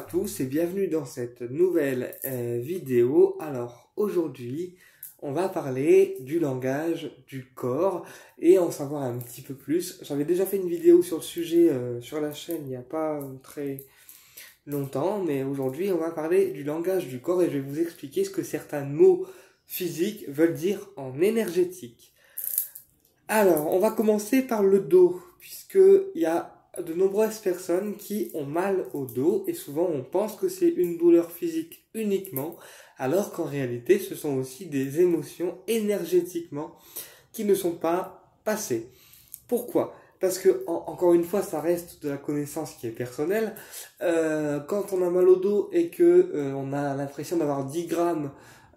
Bonjour à tous et bienvenue dans cette nouvelle vidéo. Alors aujourd'hui, on va parler du langage du corps et en savoir un petit peu plus. J'avais déjà fait une vidéo sur le sujet sur la chaîne il n'y a pas très longtemps, mais aujourd'hui on va parler du langage du corps et je vais vous expliquer ce que certains mots physiques veulent dire en énergétique. Alors, on va commencer par le dos, puisqu'il y a de nombreuses personnes qui ont mal au dos et souvent on pense que c'est une douleur physique uniquement, alors qu'en réalité ce sont aussi des émotions énergétiquement qui ne sont pas passées. Pourquoi ? Parce que, encore une fois, ça reste de la connaissance qui est personnelle. Quand on a mal au dos et que on a l'impression d'avoir 10 grammes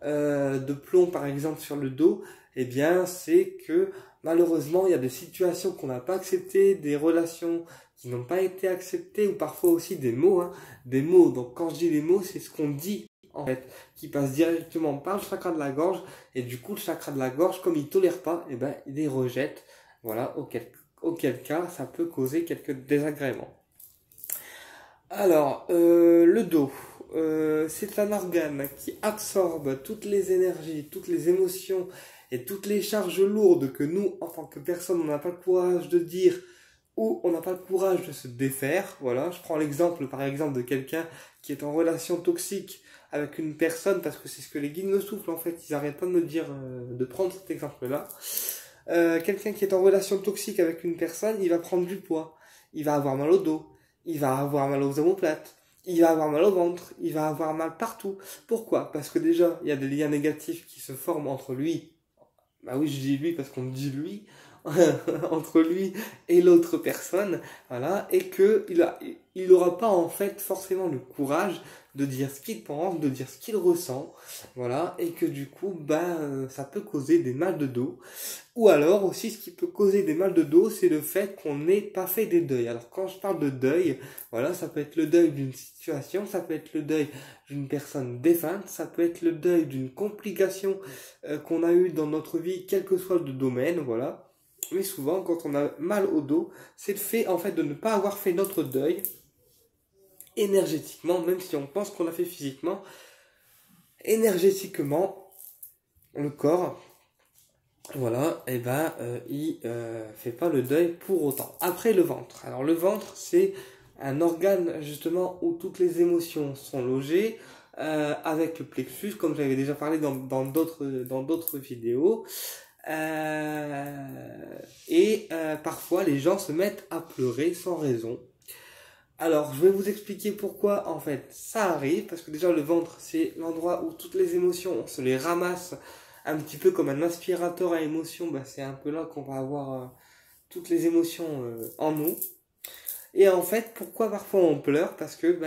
de plomb par exemple sur le dos, eh bien c'est que malheureusement il y a des situations qu'on n'a pas acceptées, des relations qui n'ont pas été acceptées ou parfois aussi des mots, des mots. Donc quand je dis les mots, c'est ce qu'on dit en fait, qui passe directement par le chakra de la gorge et du coup le chakra de la gorge, comme il tolère pas, eh ben il les rejette. Voilà, auquel cas ça peut causer quelques désagréments. Alors, le dos, c'est un organe qui absorbe toutes les énergies, toutes les émotions et toutes les charges lourdes que nous, en tant que personne, on n'a pas le courage de dire ou on n'a pas le courage de se défaire. Voilà, je prends l'exemple, par exemple, de quelqu'un qui est en relation toxique avec une personne, parce que c'est ce que les guides me soufflent, en fait, ils n'arrêtent pas de me dire de prendre cet exemple-là. Quelqu'un qui est en relation toxique avec une personne, il va prendre du poids, il va avoir mal au dos, il va avoir mal aux omoplates, il va avoir mal au ventre, il va avoir mal partout. Pourquoi ? Parce que déjà, il y a des liens négatifs qui se forment entre lui, bah oui je dis lui parce qu'on dit lui, entre lui et l'autre personne, voilà, et que il aura pas en fait forcément le courage de dire ce qu'il pense, de dire ce qu'il ressent, voilà, et que du coup, ça peut causer des mal de dos. Ou alors aussi, ce qui peut causer des mal de dos, c'est le fait qu'on n'ait pas fait des deuils. Alors quand je parle de deuil, voilà, ça peut être le deuil d'une situation, ça peut être le deuil d'une personne défunte, ça peut être le deuil d'une complication qu'on a eue dans notre vie, quel que soit le domaine, voilà. Mais souvent, quand on a mal au dos, c'est le fait en fait de ne pas avoir fait notre deuil énergétiquement, même si on pense qu'on l'a fait physiquement, énergétiquement, le corps, voilà, et il fait pas le deuil pour autant. Après le ventre. Alors le ventre, c'est un organe justement où toutes les émotions sont logées, avec le plexus, comme j'avais déjà parlé dans d'autres vidéos. Parfois les gens se mettent à pleurer sans raison. Alors je vais vous expliquer pourquoi en fait ça arrive, parce que déjà le ventre c'est l'endroit où toutes les émotions on se les ramasse un petit peu comme un aspirateur à émotions, c'est un peu là qu'on va avoir toutes les émotions en nous. Et en fait pourquoi parfois on pleure, parce que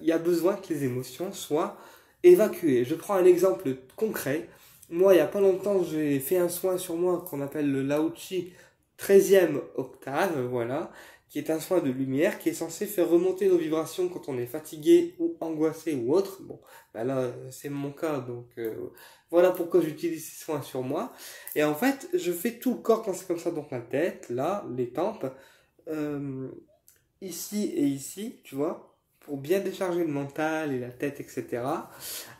y a besoin que les émotions soient évacuées. Je prends un exemple concret. Moi, il n'y a pas longtemps, j'ai fait un soin sur moi qu'on appelle le Lao Chi 13e octave, voilà, qui est un soin de lumière qui est censé faire remonter nos vibrations quand on est fatigué ou angoissé ou autre. Bon, là, c'est mon cas, donc voilà pourquoi j'utilise ces soins sur moi. Et en fait, je fais tout le corps quand c'est comme ça, donc la tête, là, les tempes, ici et ici, tu vois, pour bien décharger le mental et la tête, etc.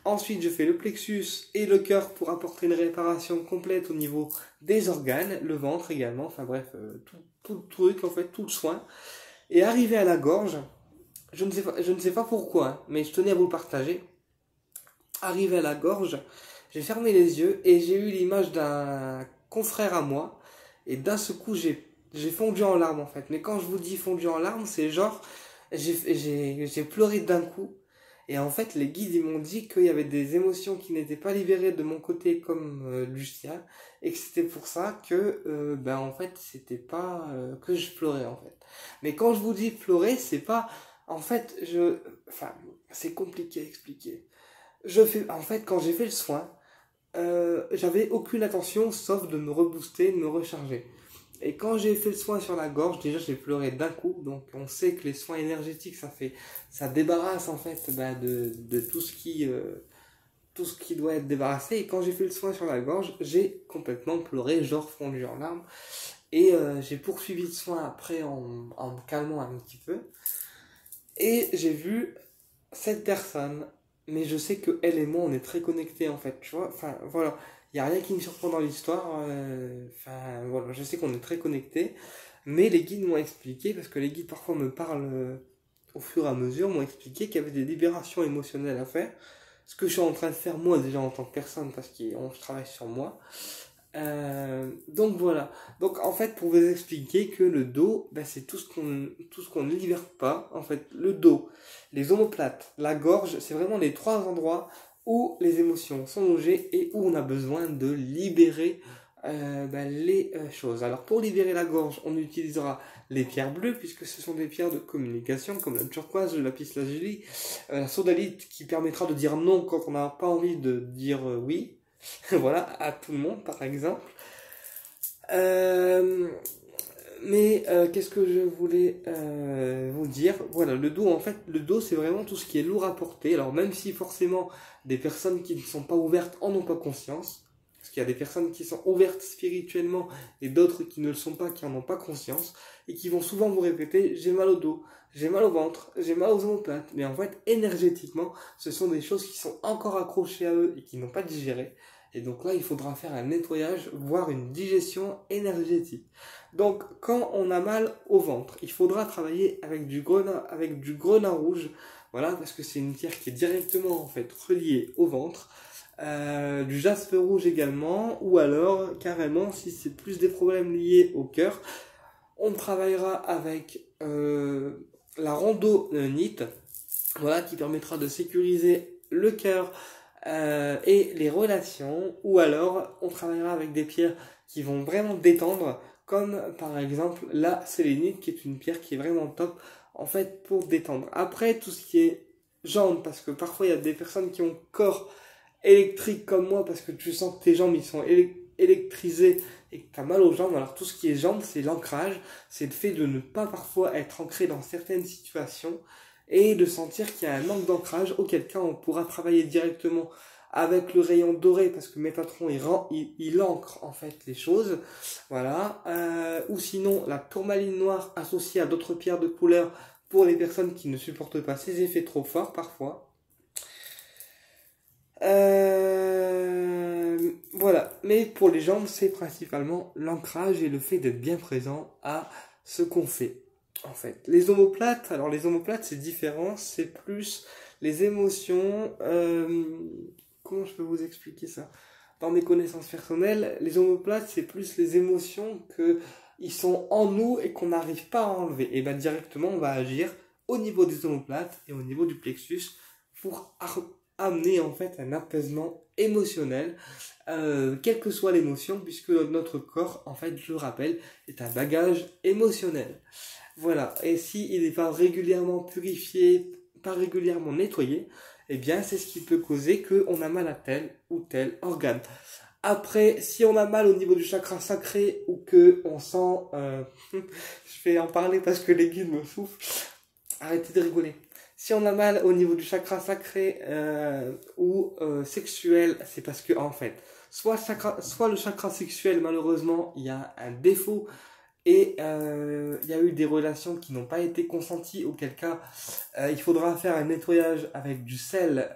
Ensuite, je fais le plexus et le cœur pour apporter une réparation complète au niveau des organes, le ventre également, enfin bref, tout le truc, en fait, tout le soin. Et arrivé à la gorge, je ne sais pas pourquoi, mais je tenais à vous le partager. Arrivé à la gorge, j'ai fermé les yeux et j'ai eu l'image d'un confrère à moi. Et d'un seul coup, j'ai fondu en larmes en fait. Mais quand je vous dis fondu en larmes, c'est genre, j'ai pleuré d'un coup. Et en fait, les guides, ils m'ont dit qu'il y avait des émotions qui n'étaient pas libérées de mon côté comme Lucien, et que c'était pour ça que, en fait, c'était pas que je pleurais, en fait. Mais quand je vous dis pleurer, c'est pas, en fait, c'est compliqué à expliquer. En fait, quand j'ai fait le soin, j'avais aucune intention sauf de me rebooster, de me recharger. Et quand j'ai fait le soin sur la gorge, déjà j'ai pleuré d'un coup. Donc on sait que les soins énergétiques, ça débarrasse en fait de tout ce qui doit être débarrassé. Et quand j'ai fait le soin sur la gorge, j'ai complètement pleuré, genre fondu en larmes. Et j'ai poursuivi le soin après en me calmant un petit peu. Et j'ai vu cette personne, mais je sais que elle et moi, on est très connectés en fait, tu vois. Enfin, voilà, il n'y a rien qui me surprend dans l'histoire. Enfin, voilà, je sais qu'on est très connectés, mais les guides m'ont expliqué, parce que les guides parfois me parlent au fur et à mesure, m'ont expliqué qu'il y avait des libérations émotionnelles à faire. Ce que je suis en train de faire moi déjà en tant que personne, parce que je travaille sur moi. Donc voilà. Donc en fait, pour vous expliquer que le dos, ben, c'est tout ce qu'on ne libère pas. En fait, le dos, les omoplates, la gorge, c'est vraiment les trois endroits où les émotions sont logées et où on a besoin de libérer ben, les choses. Alors pour libérer la gorge, on utilisera les pierres bleues puisque ce sont des pierres de communication comme la turquoise, le lapis lazuli, la sodalite qui permettra de dire non quand on n'a pas envie de dire oui. Voilà, à tout le monde par exemple. Euh, qu'est-ce que je voulais vous dire? Voilà, le dos, en fait, le dos, c'est vraiment tout ce qui est lourd à porter. Alors, même si forcément des personnes qui ne sont pas ouvertes en ont pas conscience, parce qu'il y a des personnes qui sont ouvertes spirituellement et d'autres qui ne le sont pas, qui en ont pas conscience, et qui vont souvent vous répéter, j'ai mal au dos, j'ai mal au ventre, j'ai mal aux omoplates. Mais en fait, énergétiquement, ce sont des choses qui sont encore accrochées à eux et qui n'ont pas digéré. Et donc là, il faudra faire un nettoyage, voire une digestion énergétique. Donc, quand on a mal au ventre, il faudra travailler avec du grenat rouge, voilà, parce que c'est une pierre qui est directement en fait reliée au ventre. Du jaspe rouge également, ou alors carrément, si c'est plus des problèmes liés au cœur, on travaillera avec la randonite, voilà, qui permettra de sécuriser le cœur et les relations, ou alors on travaillera avec des pierres qui vont vraiment détendre, comme par exemple la sélénite, qui est une pierre qui est vraiment top en fait pour détendre. Après, tout ce qui est jambes, parce que parfois il y a des personnes qui ont corps électrique comme moi, parce que tu sens que tes jambes ils sont électrisés et que tu as mal aux jambes. Alors tout ce qui est jambes, c'est l'ancrage, c'est le fait de ne pas parfois être ancré dans certaines situations et de sentir qu'il y a un manque d'ancrage, auquel cas on pourra travailler directement avec le rayon doré, parce que Métatron il ancre en fait les choses, voilà. Ou sinon la tourmaline noire associée à d'autres pierres de couleur pour les personnes qui ne supportent pas ces effets trop forts parfois. Voilà, mais pour les jambes, c'est principalement l'ancrage et le fait d'être bien présent à ce qu'on fait. En fait, les omoplates, alors les omoplates c'est différent, c'est plus les émotions. Comment je peux vous expliquer ça? Dans mes connaissances personnelles, les omoplates c'est plus les émotions que ils sont en nous et qu'on n'arrive pas à enlever. Et bien directement, on va agir au niveau des omoplates et au niveau du plexus pour amener en fait un apaisement émotionnel, quelle que soit l'émotion, puisque notre corps, en fait, je le rappelle, est un bagage émotionnel. Voilà, et s'il n'est pas régulièrement purifié, pas régulièrement nettoyé, eh bien c'est ce qui peut causer qu'on a mal à tel ou tel organe. Après, si on a mal au niveau du chakra sacré ou que on sent, je vais en parler parce que les guides me soufflent, arrêtez de rigoler. Si on a mal au niveau du chakra sacré ou sexuel, c'est parce que en fait, soit le chakra sexuel, malheureusement, il y a un défaut et il y a eu des relations qui n'ont pas été consenties, auquel cas il faudra faire un nettoyage avec du sel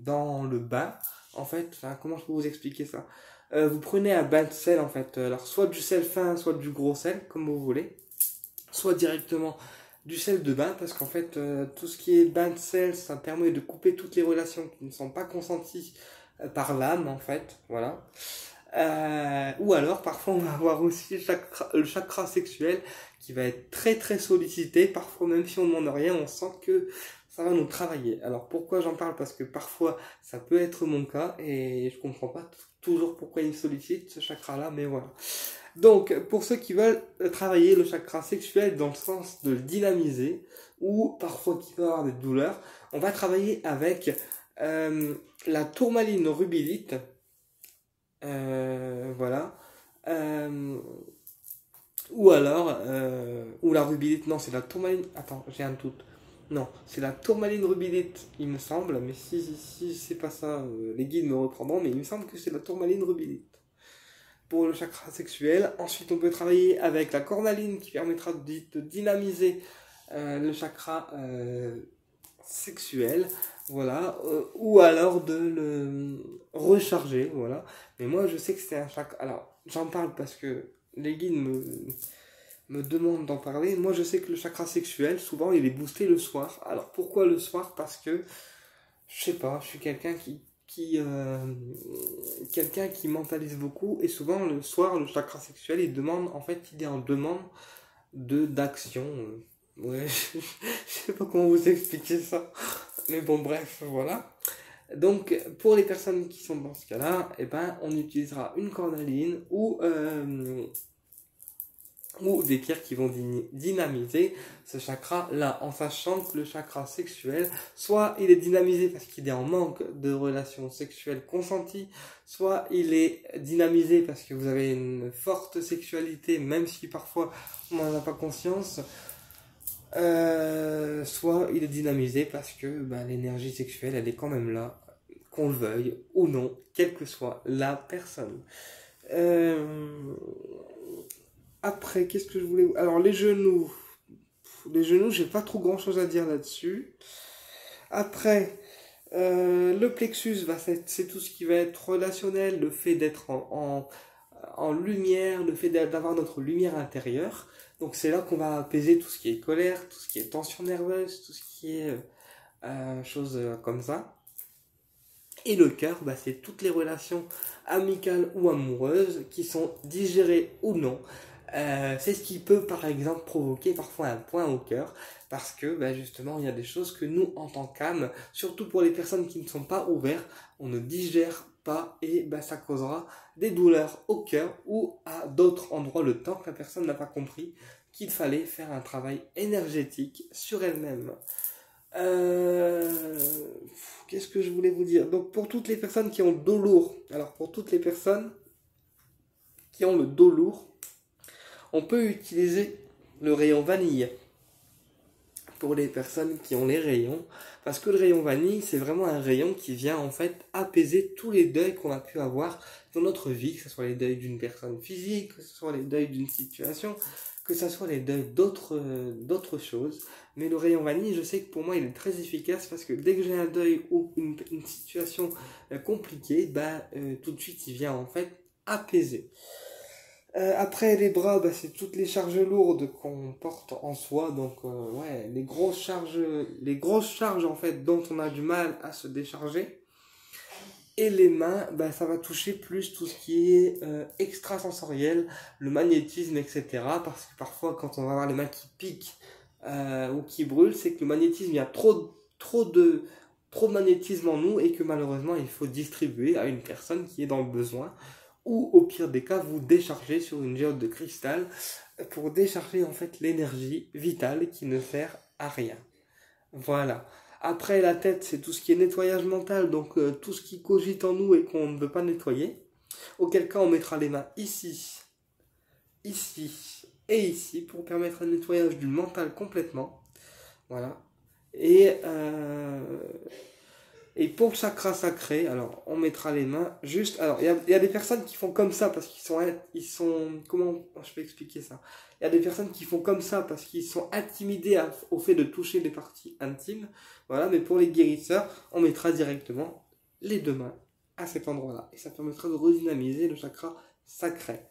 dans le bain. En fait, enfin, comment je peux vous expliquer ça? Vous prenez un bain de sel en fait, alors soit du sel fin, soit du gros sel, comme vous voulez, soit directement du sel de bain, parce qu'en fait tout ce qui est bain de sel, ça permet de couper toutes les relations qui ne sont pas consenties par l'âme en fait, voilà. Ou alors parfois on va avoir aussi le chakra sexuel qui va être très très sollicité, parfois même si on n'en a rien, on sent que ça va nous travailler. Alors pourquoi j'en parle? Parce que parfois ça peut être mon cas et je comprends pas toujours pourquoi il me sollicite ce chakra là, mais voilà. Donc, pour ceux qui veulent travailler le chakra sexuel dans le sens de le dynamiser, ou parfois qui peuvent avoir des douleurs, on va travailler avec la tourmaline rubylite, voilà, ou alors, ou la rubylite, non, c'est la tourmaline, attends, j'ai un doute. Non, c'est la tourmaline rubylite, il me semble, mais si c'est pas ça, les guides me reprendront, mais il me semble que c'est la tourmaline rubylite pour le chakra sexuel. Ensuite, on peut travailler avec la cornaline qui permettra de dynamiser le chakra sexuel, voilà, ou alors de le recharger, voilà. Mais moi, je sais que c'est un chakra. Alors, j'en parle parce que les guides me demandent d'en parler. Moi, je sais que le chakra sexuel, souvent, il est boosté le soir. Alors, pourquoi le soir? Parce que, je sais pas, je suis quelqu'un qui mentalise beaucoup, et souvent, le soir, le chakra sexuel, il demande, en fait, il est en demande d'action. Ouais, je sais pas comment vous expliquer ça. Mais bon, bref, voilà. Donc, pour les personnes qui sont dans ce cas-là, eh ben, on utilisera une cornaline ou des pierres qui vont dynamiser ce chakra-là, en sachant que le chakra sexuel, soit il est dynamisé parce qu'il est en manque de relations sexuelles consenties, soit il est dynamisé parce que vous avez une forte sexualité, même si parfois on n'en a pas conscience, soit il est dynamisé parce que l'énergie sexuelle, elle est quand même là, qu'on le veuille ou non, quelle que soit la personne. Après, qu'est-ce que je voulais... Alors, les genoux, j'ai pas trop grand-chose à dire là-dessus. Après, le plexus, c'est tout ce qui va être relationnel, le fait d'être en lumière, le fait d'avoir notre lumière intérieure. Donc, c'est là qu'on va apaiser tout ce qui est colère, tout ce qui est tension nerveuse, tout ce qui est choses comme ça. Et le cœur, c'est toutes les relations amicales ou amoureuses qui sont digérées ou non. C'est ce qui peut par exemple provoquer parfois un point au cœur, parce que justement il y a des choses que nous en tant qu'âme, surtout pour les personnes qui ne sont pas ouvertes, on ne digère pas, et ça causera des douleurs au cœur ou à d'autres endroits, le temps que la personne n'a pas compris qu'il fallait faire un travail énergétique sur elle-même. Qu'est-ce que je voulais vous dire? Donc pour toutes les personnes qui ont le dos lourd, alors pour toutes les personnes qui ont le dos lourd, on peut utiliser le rayon vanille pour les personnes qui ont les rayons, parce que le rayon vanille, c'est vraiment un rayon qui vient en fait apaiser tous les deuils qu'on a pu avoir dans notre vie, que ce soit les deuils d'une personne physique, que ce soit les deuils d'une situation, que ce soit les deuils d'autres choses. Mais le rayon vanille, je sais que pour moi, il est très efficace, parce que dès que j'ai un deuil ou une situation compliquée, tout de suite, il vient en fait apaiser. Après les bras, c'est toutes les charges lourdes qu'on porte en soi, donc les grosses charges en fait dont on a du mal à se décharger. Et les mains, ça va toucher plus tout ce qui est extrasensoriel, le magnétisme, etc. Parce que parfois, quand on va avoir les mains qui piquent ou qui brûlent, c'est que le magnétisme, il y a trop de magnétisme en nous, et que malheureusement, il faut distribuer à une personne qui est dans le besoin. Ou au pire des cas, vous déchargez sur une géode de cristal pour décharger en fait l'énergie vitale qui ne sert à rien. Voilà. Après, la tête, c'est tout ce qui est nettoyage mental, donc tout ce qui cogite en nous et qu'on ne veut pas nettoyer. Auquel cas, on mettra les mains ici et ici pour permettre un nettoyage du mental complètement. Voilà. Et pour le chakra sacré, alors on mettra les mains juste. Alors il y a des personnes qui font comme ça parce qu'ils sont comment je peux expliquer ça? Il y a des personnes qui font comme ça parce qu'ils sont intimidés au fait de toucher les parties intimes. Voilà, mais pour les guérisseurs, on mettra directement les deux mains à cet endroit-là, et ça permettra de redynamiser le chakra sacré.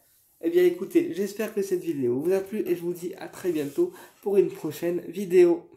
Eh bien écoutez, j'espère que cette vidéo vous a plu, et je vous dis à très bientôt pour une prochaine vidéo.